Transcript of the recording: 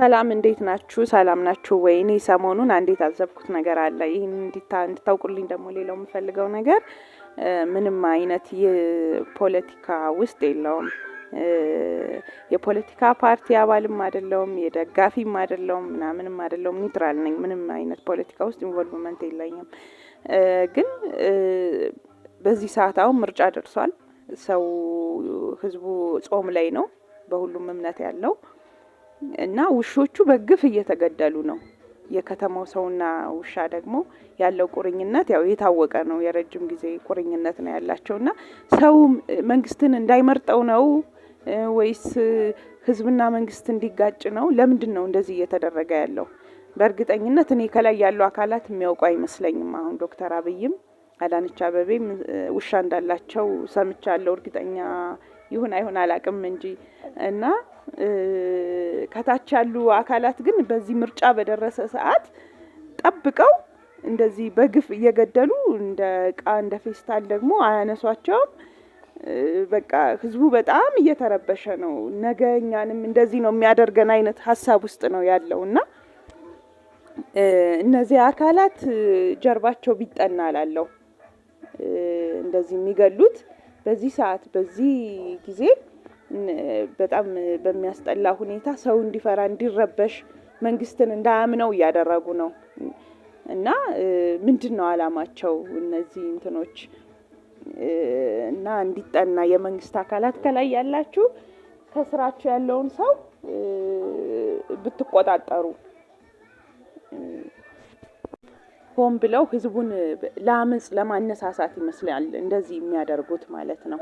ሰላም እንዴት ናችሁ? ሰላም ናችሁ ወይ? እኔ ሰሞኑን አንድ የታዘብኩት ነገር አለ። ይህን እንድታውቁልኝ ደግሞ ሌላው የምፈልገው ነገር ምንም አይነት የፖለቲካ ውስጥ የለውም። የፖለቲካ ፓርቲ አባልም አይደለሁም፣ የደጋፊም አይደለሁም፣ ምንም አይደለሁም። ኒውትራል ነኝ። ምንም አይነት ፖለቲካ ውስጥ ኢንቮልቭመንት የለኝም። ግን በዚህ ሰዓት አሁን ምርጫ ደርሷል። ህዝቡ ጾም ላይ ነው፣ በሁሉም እምነት ያለው እና ውሾቹ በግፍ እየተገደሉ ነው። የከተማው ሰውና ውሻ ደግሞ ያለው ቁርኝነት ያው የታወቀ ነው። የረጅም ጊዜ ቁርኝነት ነው ያላቸውና ሰው መንግስትን እንዳይመርጠው ነው ወይስ ህዝብና መንግስት እንዲጋጭ ነው? ለምንድነው እንደዚህ እየተደረገ ያለው? በእርግጠኝነት እኔ ከላይ ያለው አካላት የሚያውቁ አይመስለኝም። አሁን ዶክተር አብይም አዳነች አቤቤም ውሻ እንዳላቸው ሰምቻለሁ። እርግጠኛ ይሁን አይሁን አላውቅም እንጂ እና ከታች ያሉ አካላት ግን በዚህ ምርጫ በደረሰ ሰዓት ጠብቀው እንደዚህ በግፍ እየገደሉ እንደ ዕቃ እንደ ፌስታል ደግሞ አያነሷቸውም። በቃ ህዝቡ በጣም እየተረበሸ ነው። ነገ እኛንም እንደዚህ ነው የሚያደርገን አይነት ሀሳብ ውስጥ ነው ያለውና እነዚህ አካላት ጀርባቸው ቢጠና እላለሁ። እንደዚህ የሚገሉት በዚህ ሰዓት በዚህ ጊዜ በጣም በሚያስጠላ ሁኔታ ሰው እንዲፈራ እንዲረበሽ መንግስትን እንዳያምነው እያደረጉ ነው። እና ምንድነው አላማቸው እነዚህ እንትኖች? እና እንዲጠና የመንግስት አካላት ከላይ ያላችሁ ከስራችሁ ያለውን ሰው ብትቆጣጠሩ፣ ሆን ብለው ህዝቡን ለአመጽ ለማነሳሳት ይመስላል እንደዚህ የሚያደርጉት ማለት ነው።